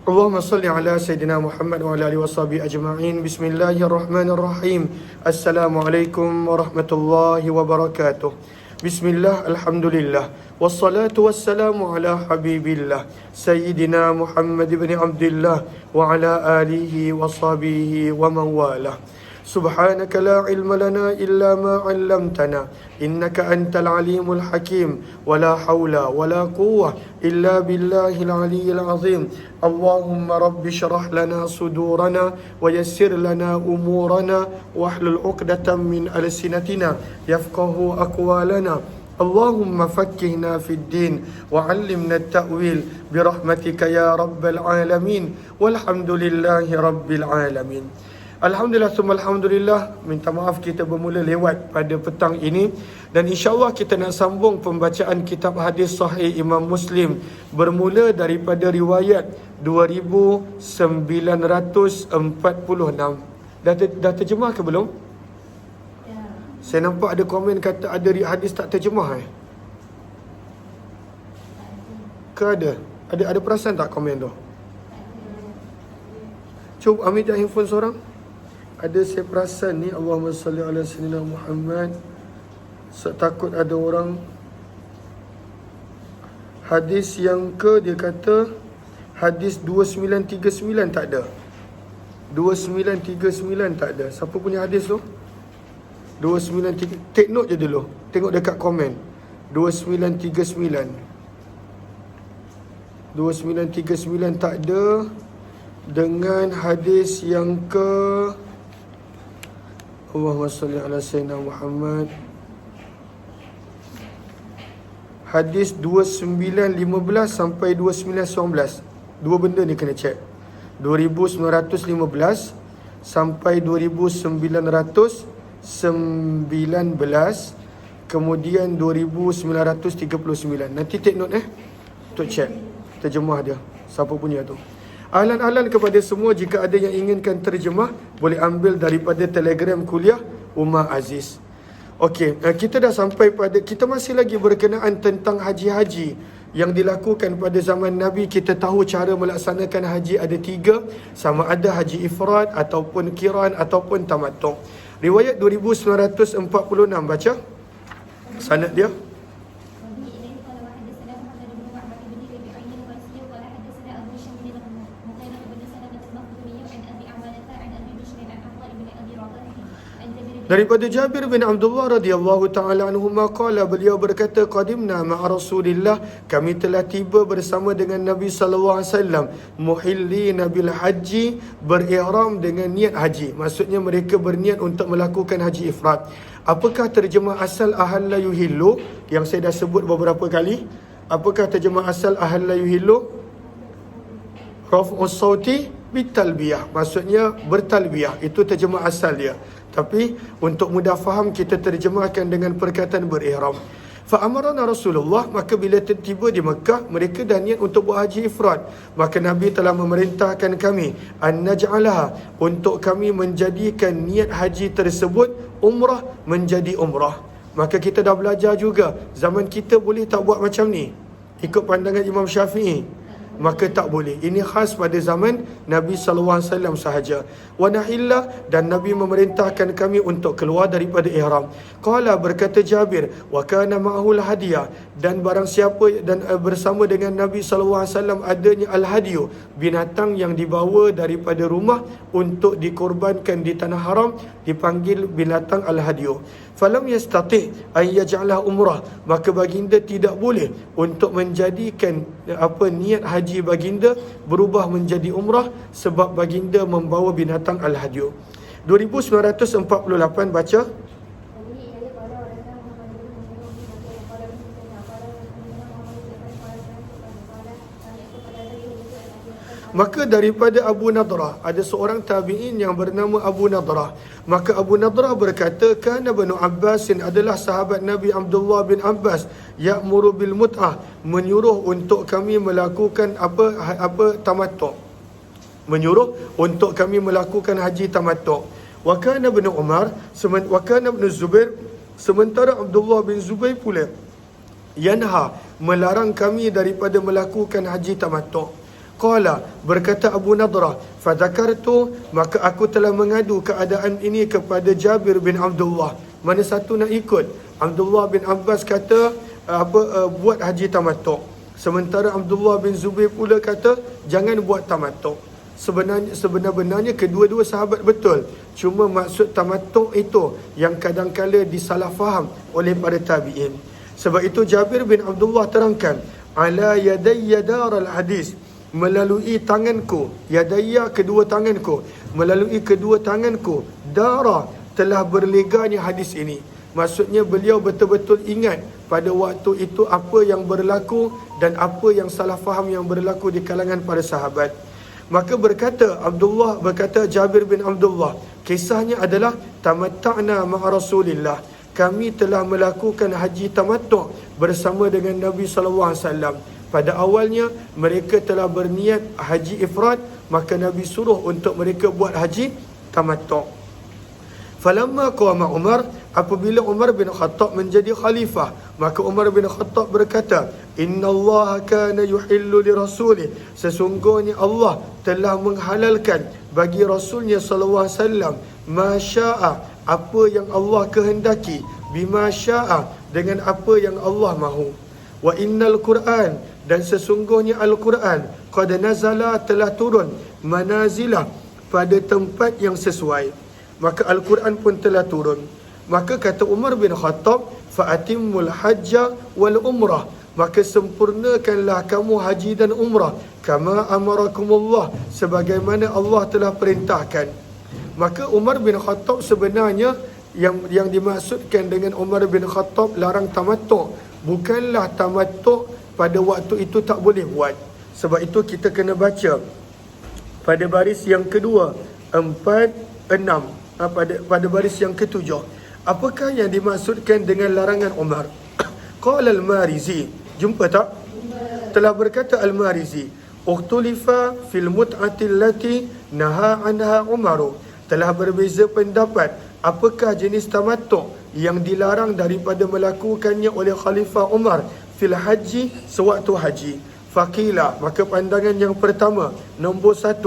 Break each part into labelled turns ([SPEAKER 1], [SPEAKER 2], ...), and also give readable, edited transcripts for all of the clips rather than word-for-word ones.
[SPEAKER 1] Allahumma salli ala Sayyidina Muhammad wa ala alihi wa sahbihi ajma'in. Bismillahirrahmanirrahim. Assalamualaikum warahmatullahi wabarakatuh. Bismillah, alhamdulillah. Wassalatu wassalamu ala habibillah Sayyidina Muhammad ibn Abdullah wa ala alihi wa sahbihi wa man walah. Subhanaka la ilma lana illa ma 'allamtana innaka antal alimul hakim wa la haula wa la quwwah illa billahil aliyyil azim. Allahumma rabbi shrah lana sudurana wa yassir lana umurana wahlul 'uqdatam min alsinatina yafqahu aqwalana. Allahumma fakkihna fid din wa 'allimna at-ta'wil bi rahmatika ya rabbal alamin. Walhamdulillahi rabbil alamin. Alhamdulillah, summa alhamdulillah. Minta maaf kita bermula lewat pada petang ini. Dan insyaAllah kita nak sambung pembacaan kitab hadis sahih Imam Muslim. Bermula daripada riwayat 2946. Dah terjemah ke belum? Ya. Saya nampak ada komen kata ada hadis tak terjemah Ke ada? Ada perasan tak komen tu? Cuba ambil je handphone seorang. Ada saya perasan ni, Allahumma salli ala sayyidina Muhammad. Takut ada orang hadis yang dia kata hadis 2939 tak ada. 2939 tak ada. Siapa punya hadis tu? 293. Take note je dulu. Tengok dekat komen. 2939. 2939 tak ada. Dengan hadis yang Allahumma salli ala sayyidina Muhammad. Hadis 2915 sampai 2919. Dua benda ni kena check. 2915 sampai 2919. Kemudian 2939. Nanti take note untuk check terjemah dia. Siapa punya tu? Ahlan-ahlan kepada semua, jika ada yang inginkan terjemah, boleh ambil daripada Telegram kuliah Umar Aziz. Okey, kita dah sampai pada, kita masih lagi berkenaan tentang haji-haji yang dilakukan pada zaman Nabi. Kita tahu cara melaksanakan haji ada 3, sama ada haji ifrad ataupun qiran ataupun tamattu'. Riwayat 2946, baca sanad dia. Daripada Jabir bin Abdullah radhiyallahu ta'ala anhuma qala, beliau berkata, qadimna ma'a Rasulillah, kami telah tiba bersama dengan Nabi sallallahu alaihi wasallam, muhillina bil haji, berihram dengan niat haji. Maksudnya mereka berniat untuk melakukan haji ifrad. Apakah terjemah asal ahalla yuhillu yang saya dah sebut beberapa kali? Apakah terjemah asal ahalla yuhillu? Raf'us sauti bitalbiyah, maksudnya bertalbiyah. Itu terjemah asal dia. Tapi untuk mudah faham, kita terjemahkan dengan perkataan berihram. Fa'amarana Rasulullah, maka bila tiba di Mekah, mereka dah niat untuk buat haji ifrad. Maka Nabi telah memerintahkan kami an naj'alaha, untuk kami menjadikan niat haji tersebut umrah menjadi umrah. Maka kita dah belajar juga, zaman kita boleh tak buat macam ni? Ikut pandangan Imam Syafi'i, maka tak boleh. Ini khas pada zaman Nabi SAW sahaja. Wa nahillah, dan Nabi memerintahkan kami untuk keluar daripada ihram. Qala, berkata Jabir, wa kana ma'ahul hadiyah, dan barang siapa dan bersama dengan Nabi SAW adanya al-hadiyu, binatang yang dibawa daripada rumah untuk dikorbankan di tanah haram, dipanggil binatang al-hadiyu. Falam yastati' an yaj'ala umrah, maka baginda tidak boleh untuk menjadikan niat haji baginda berubah menjadi umrah, sebab baginda membawa binatang al-hadiyu. 2948, baca. Maka daripada Abu Nadrah, ada seorang tabi'in yang bernama Abu Nadrah. Maka Abu Nadrah berkata, kana Ibnu Abbasin, adalah sahabat Nabi Abdullah bin Abbas, ya'muru bil mut'ah, menyuruh untuk kami melakukan tamattu'. Menyuruh untuk kami melakukan haji tamattu'. Wa kana Ibnu Umar, wa kana Ibnu Zubair, sementara Abdullah bin Zubair pula yanha, melarang kami daripada melakukan haji tamattu'. Qala, berkata Abu Nadrah, fadzakartu, maka aku telah mengadu keadaan ini kepada Jabir bin Abdullah. Mana satu nak ikut? Abdullah bin Abbas kata buat haji tamattu'. Sementara Abdullah bin Zubair pula kata jangan buat tamattu'. Sebenarnya kedua-dua sahabat betul. Cuma maksud tamattu' itu yang kadang-kala disalah faham oleh para tabi'in. Sebab itu Jabir bin Abdullah terangkan, ala yadayya daral hadis, melalui tanganku, yadayya kedua tanganku, melalui kedua tanganku dara telah berleganya hadis ini. Maksudnya beliau betul-betul ingat pada waktu itu apa yang berlaku dan apa yang salah faham yang berlaku di kalangan para sahabat. Maka berkata Jabir bin Abdullah, kisahnya adalah tamatta'na ma'a Rasulillah. Kami telah melakukan haji tamattu' bersama dengan Nabi SAW. Pada awalnya mereka telah berniat haji ifrad, maka Nabi suruh untuk mereka buat haji tamattu'. Falamma qama Umar, apabila Umar bin Khattab menjadi khalifah, maka Umar bin Khattab berkata, Inna Allah kana yuhillu li rasulih, sesungguhnya Allah telah menghalalkan bagi Rasulnya SAW ma sya'a, apa yang Allah kehendaki, bima sya'a, dengan apa yang Allah mahu. Wa innal Qur'an, dan sesungguhnya Al-Quran qad nazala, telah turun, manazilah, pada tempat yang sesuai. Maka Al-Quran pun telah turun. Maka kata Umar bin Khattab, fa'atimmul hajja wal umrah, maka sempurnakanlah kamu haji dan umrah, kama amarakumullah, sebagaimana Allah telah perintahkan. Maka Umar bin Khattab sebenarnya yang dimaksudkan dengan Umar bin Khattab larang tamattu', bukanlah tamattu' pada waktu itu tak boleh buat. Sebab itu kita kena baca pada baris yang kedua, 4, 6, pada baris yang ketujuh. Apakah yang dimaksudkan dengan larangan Umar? Qala al-Marizi, jumpa tak? Telah berkata al-Marizi, ukhtulifa fil mut'ati allati naha anha Umaru, telah berbeza pendapat apakah jenis tamattu' yang dilarang daripada melakukannya oleh Khalifah Umar fil haji, sewaktu haji. Faqila, maka pandangan yang pertama, nombor 1,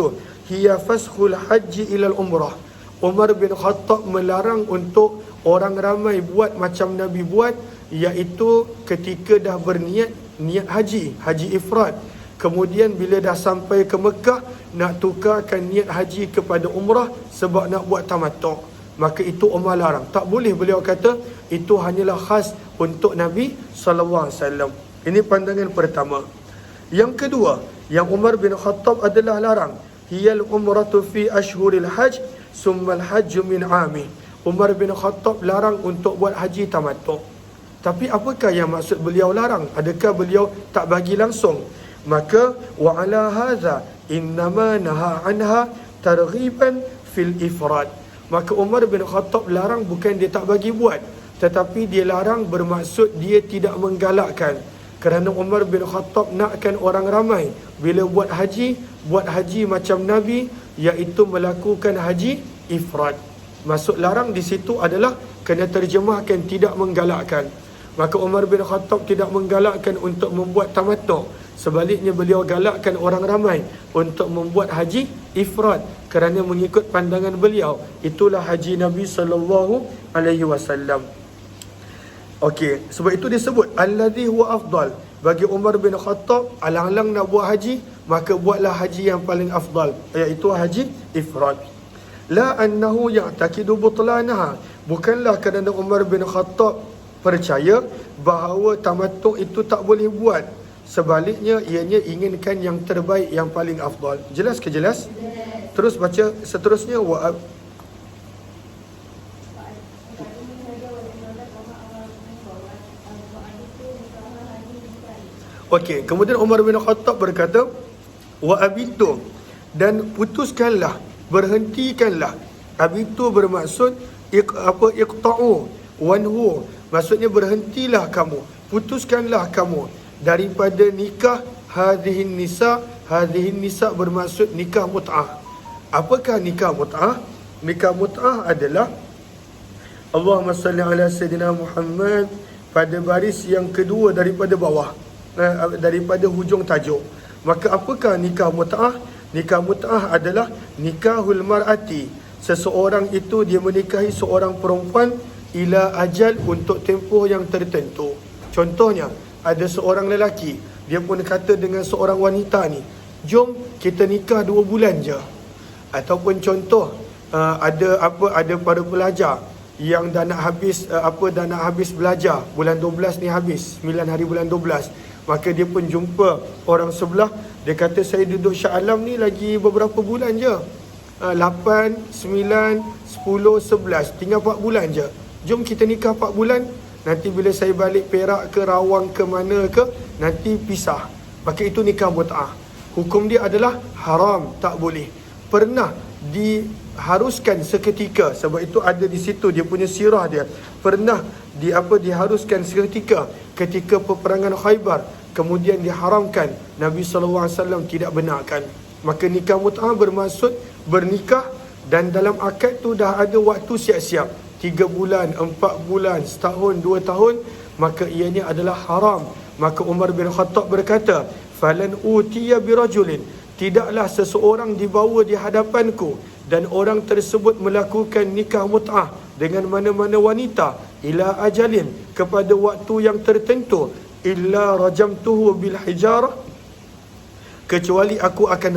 [SPEAKER 1] hiya faskhul haji ilal umrah. Umar bin Khattab melarang untuk orang ramai buat macam Nabi buat, iaitu ketika dah berniat niat haji ifrad. Kemudian bila dah sampai ke Mekah, nak tukarkan niat haji kepada umrah sebab nak buat tamattu'. Maka itu Umar larang. Tak boleh, beliau kata itu hanyalah khas untuk Nabi SAW. Ini pandangan pertama. Yang kedua, yang Umar bin Khattab adalah larang, hiyal umratu fi ashhuril hajj summal hajju min ami. Umar bin Khattab larang untuk buat haji tamattu'. Tapi apakah yang maksud beliau larang? Adakah beliau tak bagi langsung? Maka wa ala hadza innama naha anha targhiban fil ifrad. Maka Umar bin Khattab larang bukan dia tak bagi buat, tetapi dia larang bermaksud dia tidak menggalakkan. Kerana Umar bin Khattab nakkan orang ramai bila buat haji macam Nabi, iaitu melakukan haji ifrad. Maksud larang di situ adalah kena terjemahkan tidak menggalakkan. Maka Umar bin Khattab tidak menggalakkan untuk membuat tamattu'. Sebaliknya beliau galakkan orang ramai untuk membuat haji ifrad, kerana mengikut pandangan beliau itulah haji Nabi SAW. Okey, sebab itu disebut alladhi huwa afdal. Bagi Umar bin Khattab, alang-alang nak buat haji, maka buatlah haji yang paling afdal, iaitu haji ifrad. La annahu ya'taqidu butlanaha, bukanlah kerana Umar bin Khattab percaya bahawa tamattu' itu tak boleh buat. Sebaliknya, ianya inginkan yang terbaik, yang paling afdal. Jelas ke jelas? Terus baca seterusnya. Okey, kemudian Umar bin Khattab berkata, wa abitu, dan putuskanlah, berhentikanlah. Abitu bermaksud iqta'u wanhu, maksudnya berhentilah kamu, putuskanlah kamu daripada nikah hadhihin nisa. Hadhihin nisa bermaksud nikah mut'ah. Apakah nikah mut'ah? Nikah mut'ah adalah, Allahumma salli ala Sayyidina Muhammad, pada baris yang kedua daripada bawah, daripada hujung tajuk. Maka apakah nikah mut'ah? Nikah mut'ah adalah nikahul mar'ati. Seseorang itu dia menikahi seorang perempuan ila ajal, untuk tempoh yang tertentu. Contohnya, ada seorang lelaki, dia pun kata dengan seorang wanita ni, jom kita nikah 2 bulan je. Ataupun contoh, ada para pelajar yang dah nak habis belajar, bulan 12 ni habis, 9 hari bulan 12. Maka dia pun jumpa orang sebelah, dia kata saya duduk Shah Alam ni lagi beberapa bulan je, 8, 9, 10, 11, tinggal 4 bulan je. Jom kita nikah 4 bulan, nanti bila saya balik Perak ke Rawang ke mana ke, nanti pisah. Maka itu nikah mut'ah. Hukum dia adalah haram, tak boleh. Pernah diharuskan seketika, sebab itu ada di situ dia punya sirah dia. Pernah diharuskan seketika ketika peperangan Khaybar, kemudian diharamkan. Nabi SAW tidak benarkan. Maka nikah mut'ah bermaksud bernikah dan dalam akad tu dah ada waktu siap-siap, 3 bulan, 4 bulan, setahun, 2 tahun, maka ianya adalah haram. Maka Umar bin Khattab berkata, falan utiya birajulin, tidaklah seseorang dibawa di hadapanku dan orang tersebut melakukan nikah mut'ah dengan mana-mana wanita ila ajalin, kepada waktu yang tertentu, illa rajamtuhu bil hijarah, kecuali aku akan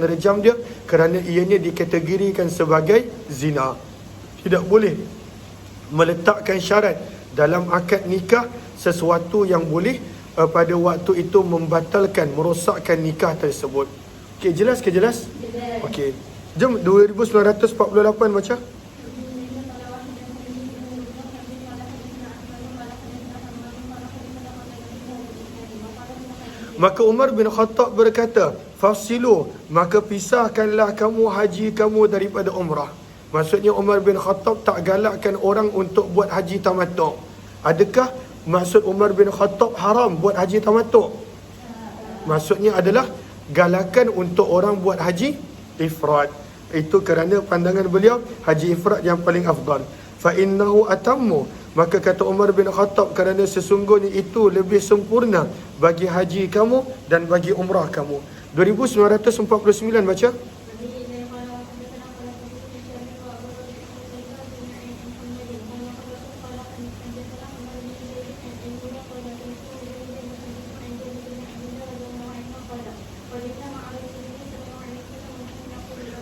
[SPEAKER 1] rejam dia. Kerana ianya dikategorikan sebagai zina. Tidak boleh meletakkan syarat dalam akad nikah sesuatu yang boleh pada waktu itu membatalkan, merosakkan nikah tersebut. Okey, jelas ke jelas? Okey. Jom 2948 baca. Maka Umar bin Khattab berkata, fasilu, maka pisahkanlah kamu haji kamu daripada umrah. Maksudnya Umar bin Khattab tak galakkan orang untuk buat haji tamattu'. Adakah maksud Umar bin Khattab haram buat haji tamattu'? Maksudnya adalah galakan untuk orang buat haji ifrad. Itu kerana pandangan beliau haji ifrad yang paling afdal. Fa innahu atammu, maka kata Umar bin Khattab, kerana sesungguhnya itu lebih sempurna bagi haji kamu dan bagi umrah kamu. 2949 baca.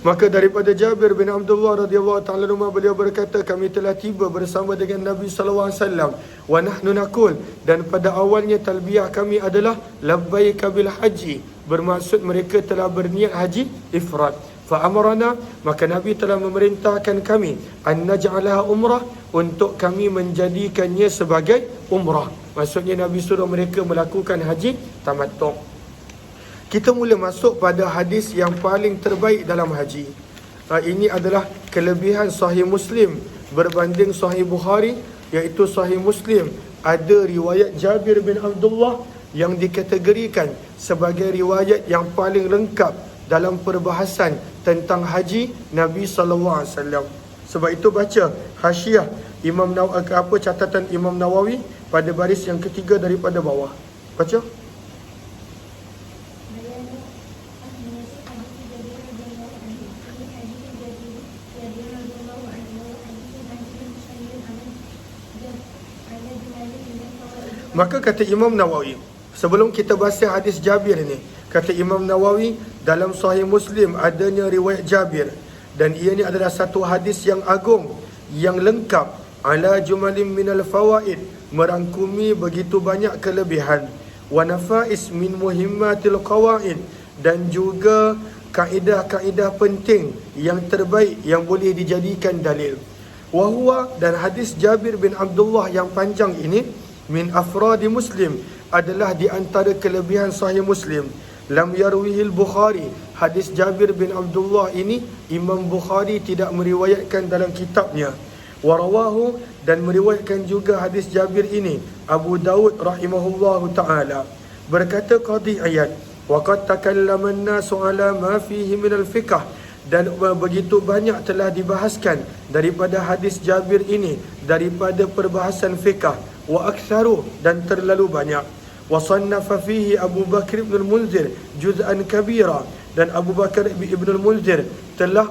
[SPEAKER 1] Maka daripada Jabir bin Abdullah radhiyallahu ta'ala anhu, beliau berkata, kami telah tiba bersama dengan Nabi sallallahu alaihi wasallam, wa nahnu naqul, dan pada awalnya talbiyah kami adalah labbaika bil haji, bermaksud mereka telah berniat haji ifrad. Fa amarna, maka Nabi telah memerintahkan kami an naj'alaha umrah, untuk kami menjadikannya sebagai umrah. Maksudnya Nabi suruh mereka melakukan haji tamattu'. Kita mula masuk pada hadis yang paling terbaik dalam haji. Ini adalah kelebihan Sahih Muslim berbanding Sahih Bukhari, iaitu Sahih Muslim ada riwayat Jabir bin Abdullah yang dikategorikan sebagai riwayat yang paling lengkap dalam perbahasan tentang haji Nabi SAW. Sebab itu baca hasyiah Imam Nawawi, catatan Imam Nawawi pada baris yang ketiga daripada bawah. Baca. Maka kata Imam Nawawi, sebelum kita bahas hadis Jabir ni, kata Imam Nawawi, dalam Sahih Muslim adanya riwayat Jabir, dan ia ni adalah satu hadis yang agung, yang lengkap, ala jumalin minal fawaid, merangkumi begitu banyak kelebihan, wa nafais min muhimmatil qawaid, dan juga kaedah-kaedah penting yang terbaik yang boleh dijadikan dalil. Wahwa, dan hadis Jabir bin Abdullah yang panjang ini, min afradi Muslim, adalah di antara kelebihan Sahih Muslim. Lam yarwihil Bukhari, hadis Jabir bin Abdullah ini Imam Bukhari tidak meriwayatkan dalam kitabnya. Warawahu, dan meriwayatkan juga hadis Jabir ini Abu Daud rahimahullahu ta'ala. Berkata Qadhi Iyad, waqad takallama an-nasu ala ma fihi min al-fiqh, dan begitu banyak telah dibahaskan daripada hadis Jabir ini daripada perbahasan fiqh, wa aktsaru, dan terlalu banyak. Wa sannafa fihi Abu Bakr ibn al-Munzir juz'an kabira, dan Abu Bakar ibn al-Munzir telah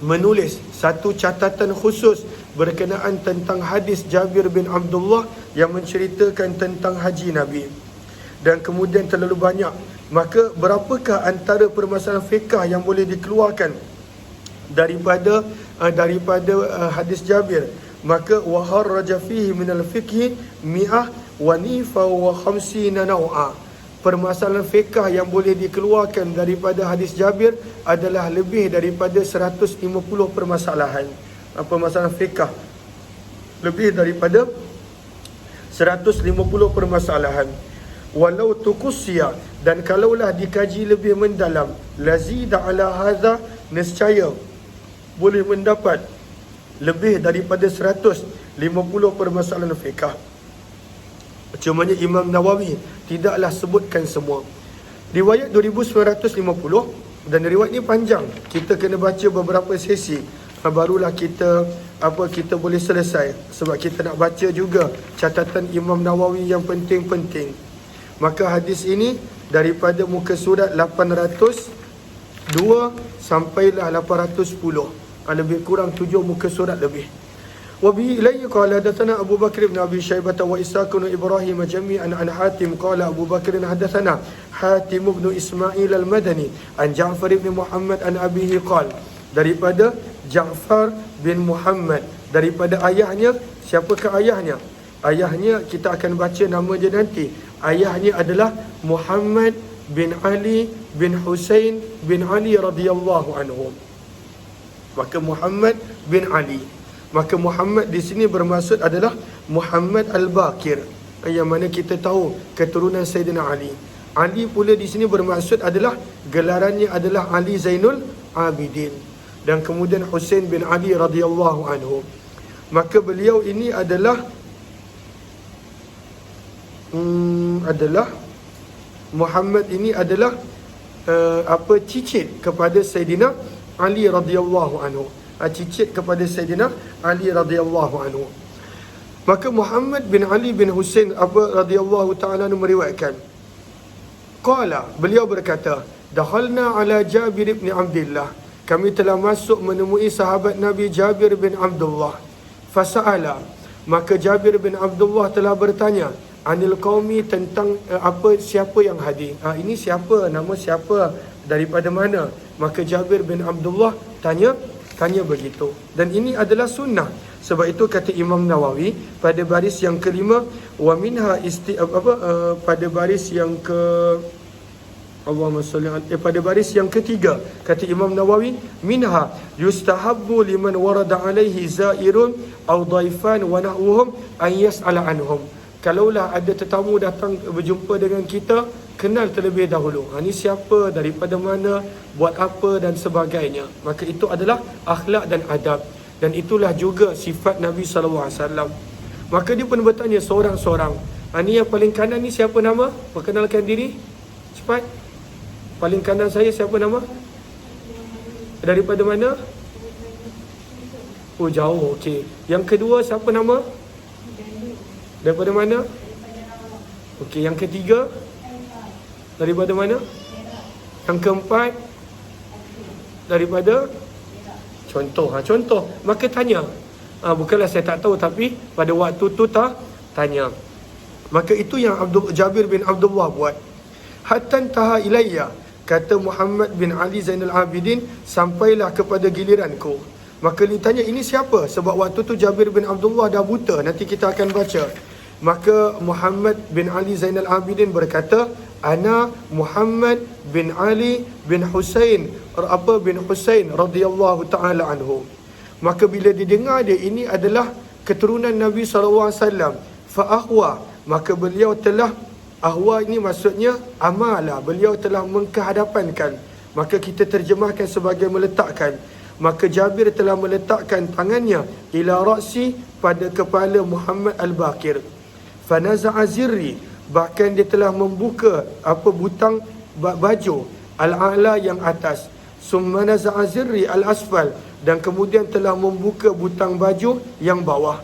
[SPEAKER 1] menulis satu catatan khusus berkenaan tentang hadis Jabir bin Abdullah yang menceritakan tentang haji Nabi. Dan kemudian terlalu banyak. Maka berapakah antara permasalahan fiqh yang boleh dikeluarkan daripada hadis Jabir? Maka wa kharraja fihi min al-fiqh mi'ah wa nifa wa khamsina naw'a. Permasalahan fiqh yang boleh dikeluarkan daripada hadis Jabir adalah lebih daripada 150 permasalahan. Permasalahan fiqh lebih daripada 150 permasalahan. Walau tukusia, dan kalaulah dikaji lebih mendalam, lazida ala hadza, nescaya boleh mendapat lebih daripada 150 permasalahan fiqh. Cumanya Imam Nawawi tidaklah sebutkan semua. Riwayat 2950, dan riwayat ni panjang. Kita kena baca beberapa sesi barulah kita boleh selesai, sebab kita nak baca juga catatan Imam Nawawi yang penting-penting. Maka hadis ini daripada muka surat 802 sampailah 810, lebih kurang 7 muka surat lebih. Wa bi ilayhi qala hadatsana Abu Bakr bin Abi Syaibah wa Ishaq bin Ibrahim jami'an an Hatim qala Abu Bakr hadatsana Hatim bin Ismail al-Madani an Ja'far bin Muhammad an abihi qala, daripada Ja'far bin Muhammad, daripada ayahnya. Siapakah ayahnya? Ayahnya kita akan baca nama dia nanti. Ayahnya adalah Muhammad bin Ali bin Husain bin Ali radhiyallahu anhum. Maka Muhammad bin Ali, maka Muhammad di sini bermaksud adalah Muhammad al-Baqir, yang mana kita tahu keturunan Sayyidina Ali. Ali pula di sini bermaksud adalah gelarannya adalah Ali Zainul Abidin, dan kemudian Husain bin Ali radhiyallahu anhu. Maka beliau ini adalah Muhammad ini adalah cicit kepada Sayyidina Ali radhiyallahu anhu. Cicit kepada Sayyidina Ali radhiyallahu anhu. Maka Muhammad bin Ali bin Husain radhiyallahu ta'ala meriwayatkan, qala, beliau berkata, dakhalna ala Jabir bin Abdullah, kami telah masuk menemui sahabat Nabi Jabir bin Abdullah. Fasa'ala, maka Jabir bin Abdullah telah bertanya, anil qaumi, tentang siapa yang hadir. Ini siapa, nama siapa, daripada mana? Maka Jabir bin Abdullah tanya begitu. Dan ini adalah sunnah. Sebab itu kata Imam Nawawi pada baris yang kelima, wa minha pada baris yang pada baris yang ketiga kata Imam Nawawi, minha yustahabbu liman warada alaihi zairun aw dhaifan wa nahwuhum an yas'ala anhum. Kalaulah ada tetamu datang berjumpa dengan kita, kenal terlebih dahulu. Ini siapa, daripada mana, buat apa dan sebagainya. Maka itu adalah akhlak dan adab. Dan itulah juga sifat Nabi SAW. Maka dia pun bertanya seorang-seorang. Ini yang paling kanan ni siapa nama? Perkenalkan diri. Cepat. Paling kanan saya siapa nama? Daripada mana? Oh, jauh. Okey. Yang kedua siapa nama? Daripada mana? Okey, yang ketiga? Daripada mana? Yang keempat? Daripada? Contoh. Contoh. Maka tanya. Bukanlah saya tak tahu, tapi pada waktu tu tanya. Maka itu yang Jabir bin Abdullah buat. Hatta taha ilayya, kata Muhammad bin Ali Zainul Abidin, sampailah kepada giliranku. Maka ditanya, ini siapa? Sebab waktu tu Jabir bin Abdullah dah buta. Nanti kita akan baca. Maka Muhammad bin Ali Zainal Abidin berkata, ana Muhammad bin Ali bin Husain radhiyallahu ta'ala anhu. Maka bila didengar dia ini adalah keturunan Nabi SAW, fa'ahwa, maka beliau telah, ahwa ini maksudnya amalah, beliau telah mengkehadapankan. Maka kita terjemahkan sebagai meletakkan. Maka Jabir telah meletakkan tangannya ila ra'si, pada kepala Muhammad al-Baqir. Fanaza'a zirri, bahkan dia telah membuka butang baju al-a'la yang atas. Summa naza'a zirri al-asfal, dan kemudian telah membuka butang baju yang bawah.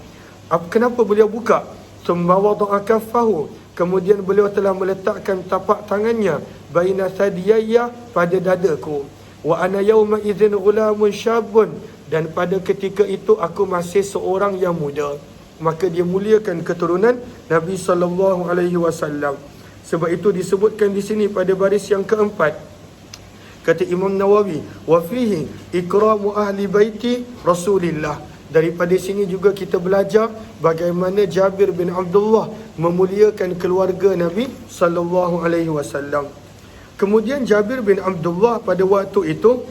[SPEAKER 1] Kenapa beliau buka? Summa wada'a kaffahu, Kemudian beliau telah meletakkan tapak tangannya baina thadiyaya, pada dadaku. Wa ana yawma idzin ghulamun syabun, dan pada ketika itu aku masih seorang yang muda. Maka dia muliakan keturunan Nabi sallallahu alaihi wasallam. Sebab itu disebutkan di sini pada baris yang keempat, kata Imam Nawawi, wa fihi ikramu ahli baiti Rasulillah. Daripada sini juga kita belajar bagaimana Jabir bin Abdullah memuliakan keluarga Nabi sallallahu alaihi wasallam. Kemudian Jabir bin Abdullah pada waktu itu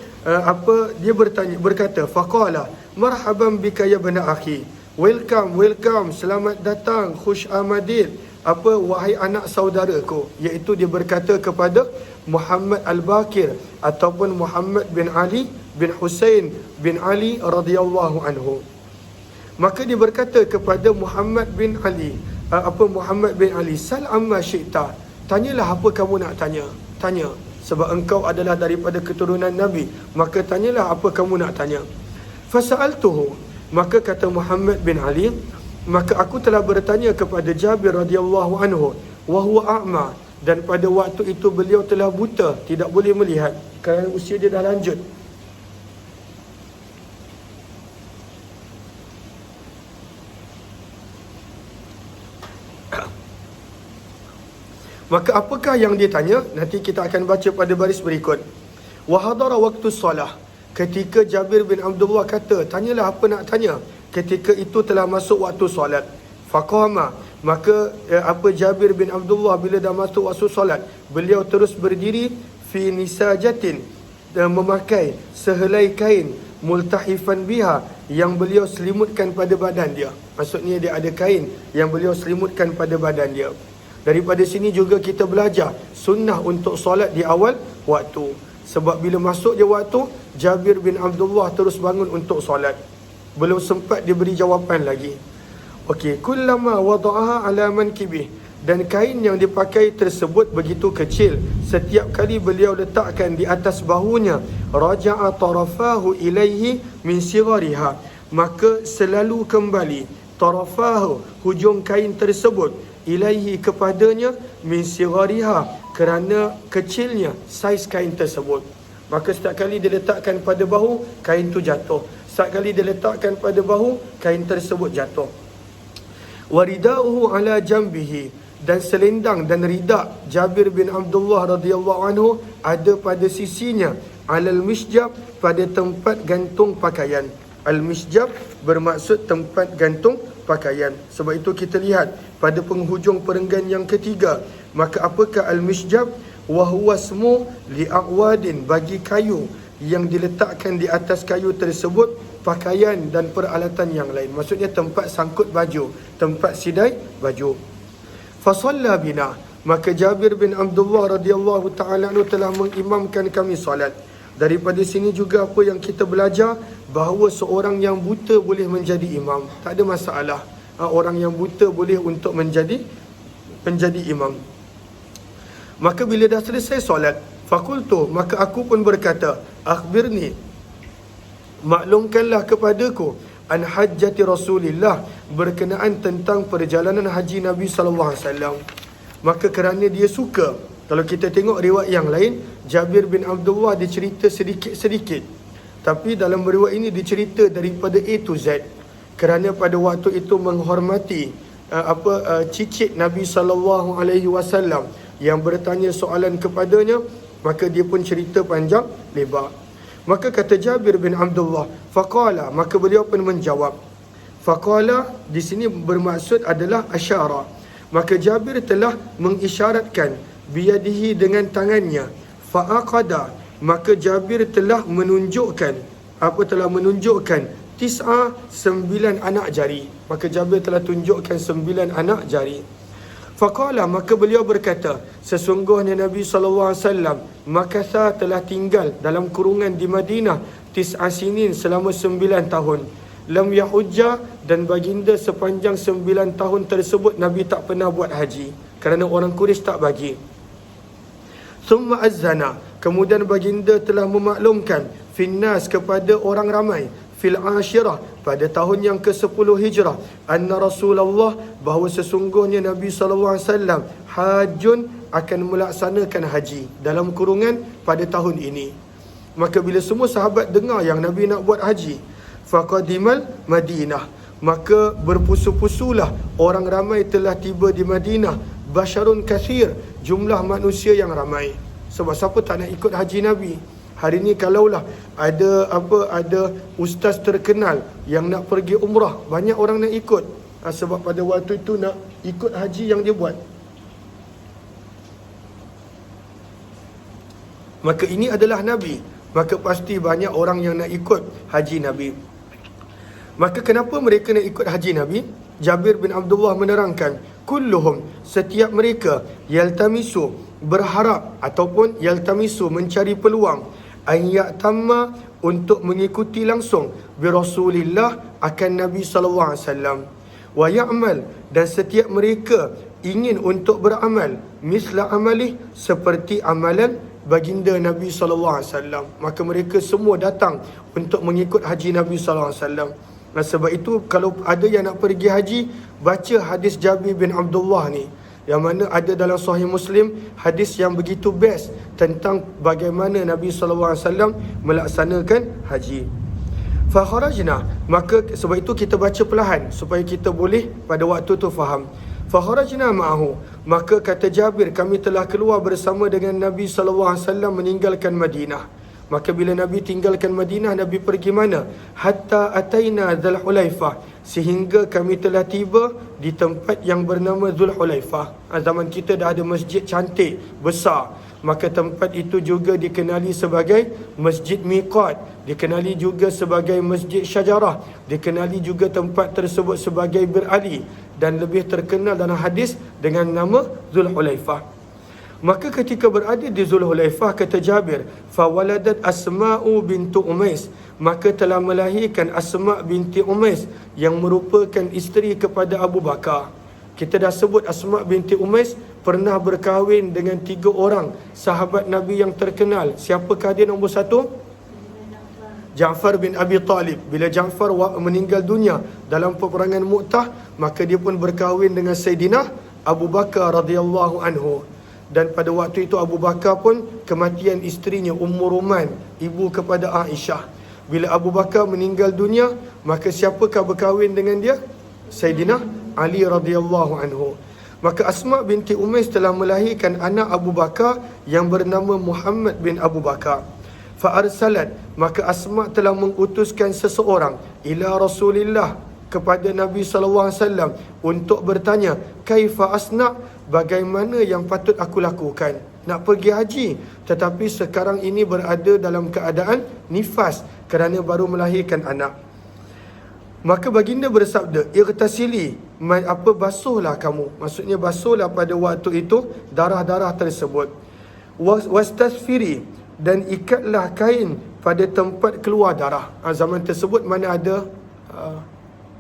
[SPEAKER 1] dia berkata, faqala marhaban bika ya bani akhi, welcome, selamat datang, khush amadil, wahai anak saudaraku. Iaitu dia berkata kepada Muhammad Al-Baqir ataupun Muhammad bin Ali bin Husain bin Ali radhiyallahu anhu. Maka dia berkata kepada Muhammad bin Ali, Muhammad bin Ali, sal amma syi'ta, tanyalah apa kamu nak tanya. Tanya, sebab engkau adalah daripada keturunan Nabi, maka tanyalah apa kamu nak tanya. Fasa'altuhu, maka kata Muhammad bin Ali, maka aku telah bertanya kepada Jabir radhiyallahu anhu, wa huwa a'ma, dan pada waktu itu beliau telah buta, tidak boleh melihat kerana usia dia dah lanjut. Maka apakah yang dia tanya? Nanti kita akan baca pada baris berikut. Wa hadara waktu solah, ketika Jabir bin Abdullah kata, tanyalah apa nak tanya, ketika itu telah masuk waktu solat. Faqama, maka Jabir bin Abdullah bila dah masuk waktu solat, beliau terus berdiri fi nisajatin, memakai sehelai kain, multahifan biha, yang beliau selimutkan pada badan dia. Maksudnya dia ada kain yang beliau selimutkan pada badan dia. Daripada sini juga kita belajar sunnah untuk solat di awal waktu. Sebab bila masuk je waktu, Jabir bin Abdullah terus bangun untuk solat. Belum sempat diberi jawapan lagi. Okey, kullama wada'aha ala mankibih, dan kain yang dipakai tersebut begitu kecil, setiap kali beliau letakkan di atas bahunya, raja'a tarafahu ilaihi min sigariha, maka selalu kembali tarafahu, hujung kain tersebut, ilaihi kepadanya, min sigariha, kerana kecilnya saiz kain tersebut. Maka setiap kali dia letakkan pada bahu, kain tu jatuh. Setiap kali dia letakkan pada bahu, kain tersebut jatuh. Waridauhu ala jambihi, dan selendang dan ridak Jabir bin Abdullah radhiyallahu anhu ada pada sisinya, alal misjab, pada tempat gantung pakaian. Al-misjab bermaksud tempat gantung pakaian. Sebab itu kita lihat pada penghujung perenggan yang ketiga, maka apakah al-misjab? Wa huwa ismu li'awadin, bagi kayu yang diletakkan di atas kayu tersebut pakaian dan peralatan yang lain. Maksudnya tempat sangkut baju, tempat sidai baju. Fasalla bina, maka Jabir bin Abdullah radhiyallahu ta'ala anhu telah mengimamkan kami solat. Daripada sini juga apa yang kita belajar, bahawa seorang yang buta boleh menjadi imam. Tak ada masalah. Orang yang buta boleh untuk menjadi imam. Maka bila dah selesai solat, fakultu, maka aku pun berkata, akhbirni, maklumkanlah kepadaku, an hajjati Rasulillah, berkenaan tentang perjalanan haji Nabi SAW. Maka kerana dia suka, kalau kita tengok riwayat yang lain, Jabir bin Abdullah dicerita sedikit-sedikit, tapi dalam riwayat ini dicerita daripada A to Z, kerana pada waktu itu menghormati cicit Nabi SAW yang bertanya soalan kepadanya, maka dia pun cerita panjang lebar. Maka kata Jabir bin Abdullah, faqala, maka beliau pun menjawab. Faqala di sini bermaksud adalah asyara. Maka Jabir telah mengisyaratkan biyadihi, dengan tangannya. Fa'aqada, maka Jabir telah menunjukkan 9 anak jari. Maka Jabir telah tunjukkan 9 anak jari. Faqala, maka beliau berkata, sesungguhnya Nabi SAW makasa telah tinggal dalam kurungan di Madinah 9 sinin, selama 9 tahun. Lam yahujja, dan baginda sepanjang 9 tahun tersebut Nabi tak pernah buat haji, kerana orang Quraisy tak bagi. Thumma azzana, kemudian baginda telah memaklumkan finnas, kepada orang ramai. fil ashirah, pada tahun yang ke-10 Hijrah, anna Rasulullah, bahawa sesungguhnya Nabi SAW hajun, akan melaksanakan haji, dalam kurungan pada tahun ini. Maka bila semua sahabat dengar yang Nabi nak buat haji, faqadimal Madinah, maka berpusu-pusulah orang ramai telah tiba di Madinah, basyarun kathir, jumlah manusia yang ramai. Sebab siapa tak nak ikut haji Nabi? Hari ni kalaulah ada ustaz terkenal yang nak pergi umrah, banyak orang nak ikut. Sebab pada waktu itu nak ikut haji yang dia buat. Maka ini adalah Nabi, maka pasti banyak orang yang nak ikut haji Nabi. Maka kenapa mereka nak ikut haji Nabi? Jabir bin Abdullah menerangkan, kulluhum, setiap mereka, yaltamisu, berharap ataupun yaltamisu, mencari peluang, an ya'tamma, untuk mengikuti langsung bi Rasulillah, akan Nabi SAW, wa ya'mal, dan setiap mereka ingin untuk beramal, misla amalih, seperti amalan baginda Nabi SAW. Maka mereka semua datang untuk mengikut haji Nabi SAW. Sebab itu kalau ada yang nak pergi haji, baca hadis Jabir bin Abdullah ni, yang mana ada dalam Sahih Muslim, hadis yang begitu best tentang bagaimana Nabi SAW melaksanakan haji. Fakharajna, maka sebab itu kita baca perlahan supaya kita boleh pada waktu tu faham. Fakharajna ma'ahu, maka kata Jabir, kami telah keluar bersama dengan Nabi SAW meninggalkan Madinah. Maka bila Nabi tinggalkan Madinah, Nabi pergi mana? Hatta ataina Dhul Hulaifah, sehingga kami telah tiba di tempat yang bernama Dhul Hulaifah. Zaman kita dah ada masjid cantik, besar. Maka tempat itu juga dikenali sebagai Masjid Miqat, dikenali juga sebagai Masjid Syajarah, dikenali juga tempat tersebut sebagai Bir Ali, dan lebih terkenal dalam hadis dengan nama Dhul Hulaifah. Maka ketika berada di Dhul Hulaifah, kata Jabir, fawaladat Asma'u bintu Umais, maka telah melahirkan Asma' binti Umais, yang merupakan isteri kepada Abu Bakar. Kita dah sebut Asma' binti Umais pernah berkahwin dengan 3 orang sahabat Nabi yang terkenal. Siapakah dia nombor 1? Ja'far bin Abi Talib. Bila Ja'far meninggal dunia dalam peperangan Mu'tah, maka dia pun berkahwin dengan Sayyidina Abu Bakar radhiyallahu anhu. Dan pada waktu itu Abu Bakar pun kematian isterinya Ummu Ruman, ibu kepada Aisyah. Bila Abu Bakar meninggal dunia, maka siapakah berkahwin dengan dia? Sayyidina Ali radhiyallahu anhu. Maka Asma' binti Umais telah melahirkan anak Abu Bakar yang bernama Muhammad bin Abu Bakar. Fa'arsalat, maka Asma' telah mengutuskan seseorang ila Rasulillah, kepada Nabi SAW, untuk bertanya, kaifa asna', bagaimana yang patut aku lakukan? Nak pergi haji, tetapi sekarang ini berada dalam keadaan nifas kerana baru melahirkan anak. Maka baginda bersabda, irtasili, basuhlah kamu. Maksudnya basuhlah pada waktu itu darah-darah tersebut. Wastasfiri, dan ikatlah kain pada tempat keluar darah. Zaman tersebut mana ada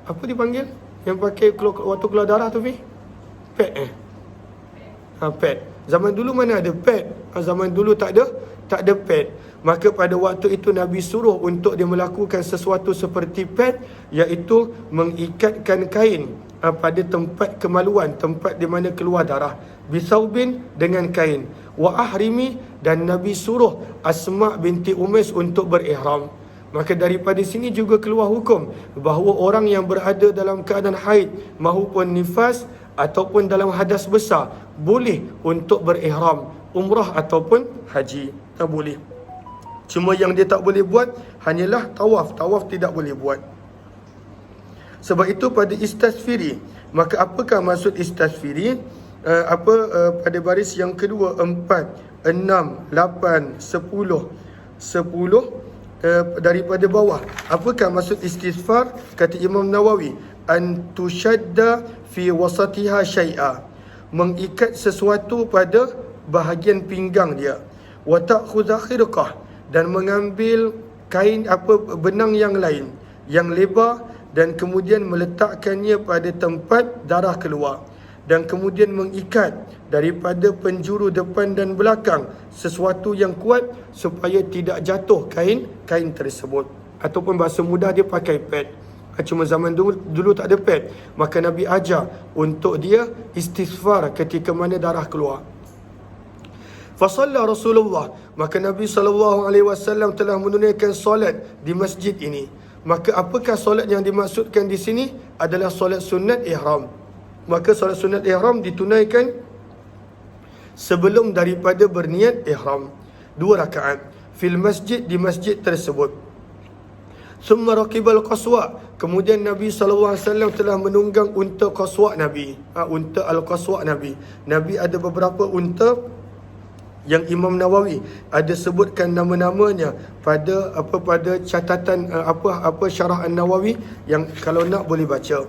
[SPEAKER 1] apa dipanggil yang pakai waktu keluar darah tu, Fi? Pad pad. Zaman dulu mana ada pad? Zaman dulu tak ada pad. Maka pada waktu itu Nabi suruh untuk dia melakukan sesuatu seperti pad, iaitu mengikatkan kain pada tempat kemaluan, tempat di mana keluar darah, bisaubin, dengan kain. Wa ahrimi, dan Nabi suruh Asma' binti Umais untuk berihram. Maka daripada sini juga keluar hukum bahawa orang yang berada dalam keadaan haid maupun nifas ataupun dalam hadas besar boleh untuk berihram umrah ataupun haji. Tak boleh. Cuma yang dia tak boleh buat hanyalah tawaf. Tawaf tidak boleh buat. Sebab itu pada istasfiri, maka apakah maksud istasfiri? Pada baris yang kedua, 4, 6, 8, 10 daripada bawah. Apakah maksud istighfar? Kata Imam Nawawi, an tushadda fi wasatiha syai'a, mengikat sesuatu pada bahagian pinggang dia. Wa ta'khudha khirqah, dan mengambil kain benang yang lain yang lebar, dan kemudian meletakkannya pada tempat darah keluar, dan kemudian mengikat daripada penjuru depan dan belakang sesuatu yang kuat supaya tidak jatuh kain tersebut. ataupun bahasa mudah dia pakai pad. Cuma zaman dulu tak ada pad. Maka Nabi ajar untuk dia istighfar ketika mana darah keluar. Fasalla Rasulullah, maka Nabi SAW telah menunaikan solat di masjid ini. Maka apakah solat yang dimaksudkan di sini? Adalah solat sunat ihram. Maka solat sunat ihram ditunaikan sebelum daripada berniat ihram, 2 rakaat fil masjid, di masjid tersebut. Summa raqibal qaswa, kemudian Nabi SAW telah menunggang unta qaswa Nabi. Unta al-qaswa Nabi. Nabi ada beberapa unta yang Imam Nawawi ada sebutkan nama-namanya pada catatan syarah An-Nawawi, yang kalau nak boleh baca.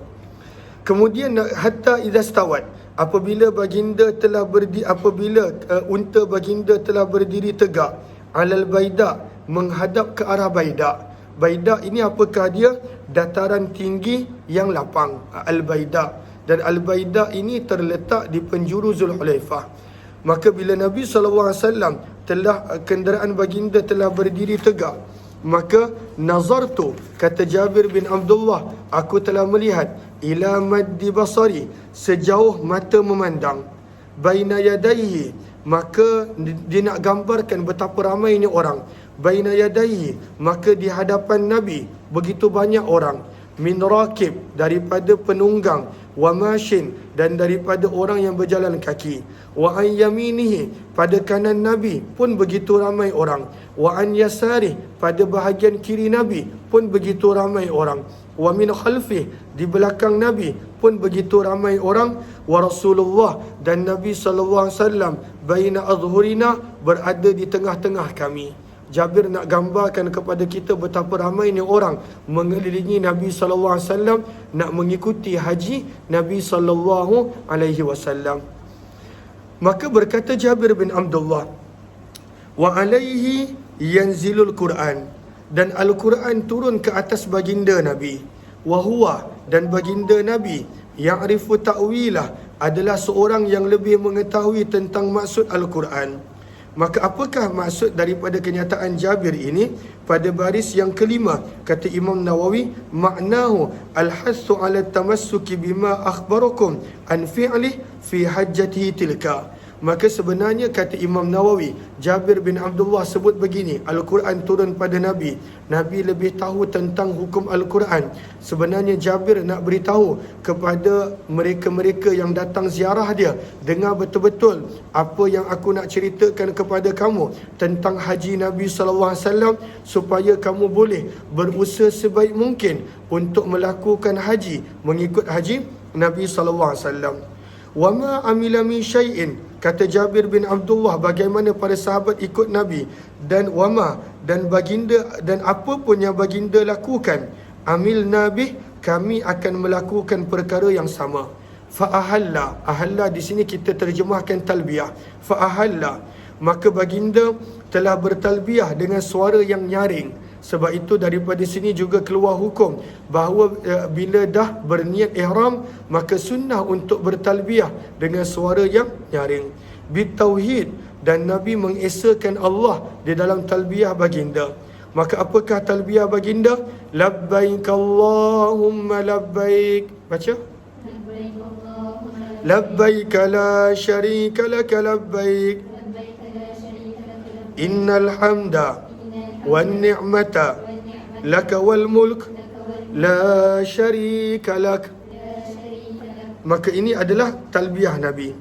[SPEAKER 1] Kemudian hatta idza stawat, apabila unta baginda telah berdiri tegak, alal baida, menghadap ke arah baida. Baida ini apakah dia? Dataran tinggi yang lapang, al-baida. Dan al-baida ini terletak di penjuru Zulhulaifah. Maka bila Nabi SAW kenderaan baginda telah berdiri tegak, maka nazartu, kata Jabir bin Abdullah, aku telah melihat ila maddi basari, sejauh mata memandang, baina yadaihi, maka dia nak gambarkan betapa ramainya orang. Baina yadaihi, maka di hadapan Nabi begitu banyak orang. Min rakib, daripada penunggang. Wa mashin, dan daripada orang yang berjalan kaki. Wa an yaminihi, pada kanan Nabi pun begitu ramai orang. Wa an yasari, pada bahagian kiri Nabi pun begitu ramai orang. Wa min khalfi, di belakang Nabi pun begitu ramai orang. Wa Rasulullah, dan Nabi SAW baina azhurina, berada di tengah-tengah kami. Jabir nak gambarkan kepada kita betapa ramainya orang mengelilingi Nabi SAW nak mengikuti haji Nabi SAW. Maka berkata Jabir bin Abdullah, wa alaihi yanzilul Quran, dan Al-Quran turun ke atas baginda Nabi. Wa huwa, dan baginda Nabi ya'rifu ta'wilah, adalah seorang yang lebih mengetahui tentang maksud Al-Quran. Maka apakah maksud daripada kenyataan Jabir ini? Pada baris yang kelima, kata Imam Nawawi, maknahu al-hassu ala tamassuki bima akhbarakum an fi'lih fi hajjatihi tilka. Maka sebenarnya, kata Imam Nawawi, Jabir bin Abdullah sebut begini, Al-Quran turun pada Nabi. Nabi lebih tahu tentang hukum Al-Quran. Sebenarnya Jabir nak beritahu kepada mereka-mereka yang datang ziarah dia, dengar betul-betul apa yang aku nak ceritakan kepada kamu tentang haji Nabi SAW, supaya kamu boleh berusaha sebaik mungkin untuk melakukan haji, mengikut haji Nabi SAW. Wa ma amila min syai'in, kata Jabir bin Abdullah, bagaimana para sahabat ikut Nabi, dan wama, dan baginda, dan apa pun yang baginda lakukan, amil nabi, kami akan melakukan perkara yang sama. Fa'ahalla, ahalla di sini kita terjemahkan talbiyah. Fa'ahalla, maka baginda telah bertalbiyah dengan suara yang nyaring. Sebab itu daripada sini juga keluar hukum bahawa bila dah berniat ihram, maka sunnah untuk bertalbiyah dengan suara yang nyaring. Bitauhid, dan Nabi mengesakan Allah di dalam talbiyah baginda. Maka apakah talbiyah baginda? Labbaik Allahumma labbaik. Baca. Labbaik la syarika laka labbaik. Innal hamda wan ni'mata laka wal mulk la syarika lak. Maka ini adalah talbiyah Nabi.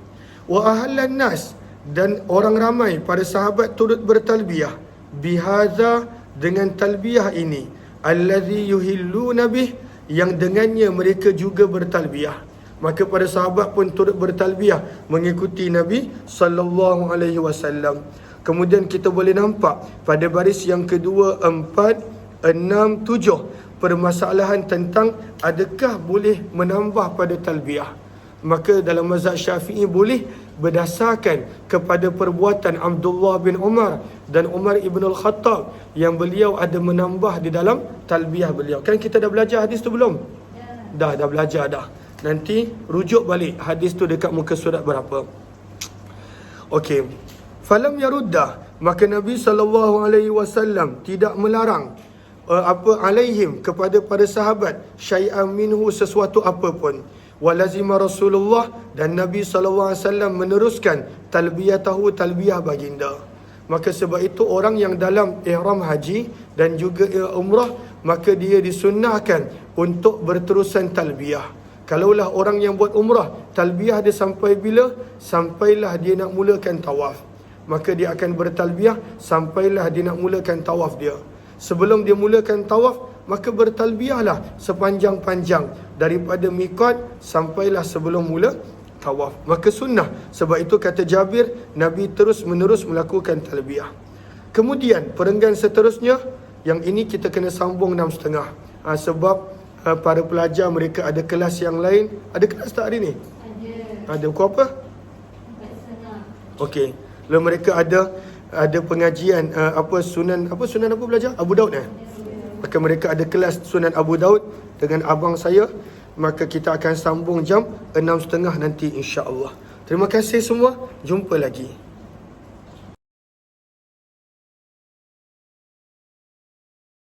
[SPEAKER 1] Wa ahallan nas, dan orang ramai para sahabat turut bertalbiyah. Bihadza, dengan talbiyah ini. Allazi yuhilluna bih, yang dengannya mereka juga bertalbiyah. Maka para sahabat pun turut bertalbiyah mengikuti Nabi sallallahu alaihi wasallam. Kemudian kita boleh nampak pada baris yang kedua, 4, 6, 7 permasalahan tentang adakah boleh menambah pada talbiyah. Maka dalam mazhab Syafi'i boleh berdasarkan kepada perbuatan Abdullah bin Umar dan Umar ibn al-Khattab, yang beliau ada menambah di dalam talbiyah beliau. Kan kita dah belajar hadis tu belum? Dah belajar dah. Nanti rujuk balik hadis tu dekat muka surat berapa. Okey. Falam yaruddah, maka Nabi SAW tidak melarang alaihim, kepada para sahabat, syai'an minhu, sesuatu apa pun. Walazima Rasulullah, dan Nabi SAW meneruskan talbiyatahu, talbiyah baginda. Maka sebab itu orang yang dalam ihram haji dan juga umrah, maka dia disunnahkan untuk berterusan talbiyah. Kalaulah orang yang buat umrah, talbiyah dia sampai bila? Sampailah dia nak mulakan tawaf. Maka dia akan bertalbiyah sampailah dia nak mulakan tawaf dia. Sebelum dia mulakan tawaf, maka bertalbiyahlah sepanjang-panjang daripada miqat sampailah sebelum mula tawaf. Maka sunnah. Sebab itu kata Jabir, Nabi terus menerus melakukan talbiyah. Kemudian perenggan seterusnya, yang ini kita kena sambung 6.30. Sebab para pelajar mereka ada kelas yang lain. Ada kelas tak hari ni? Ada pukul apa? 4.30. Okey. Lalu mereka ada pengajian sunan apa belajar? Abu Daud Maka mereka ada kelas Sunan Abu Daud dengan abang saya. Maka kita akan sambung jam 6.30 nanti, insya-Allah. Terima kasih semua. Jumpa lagi.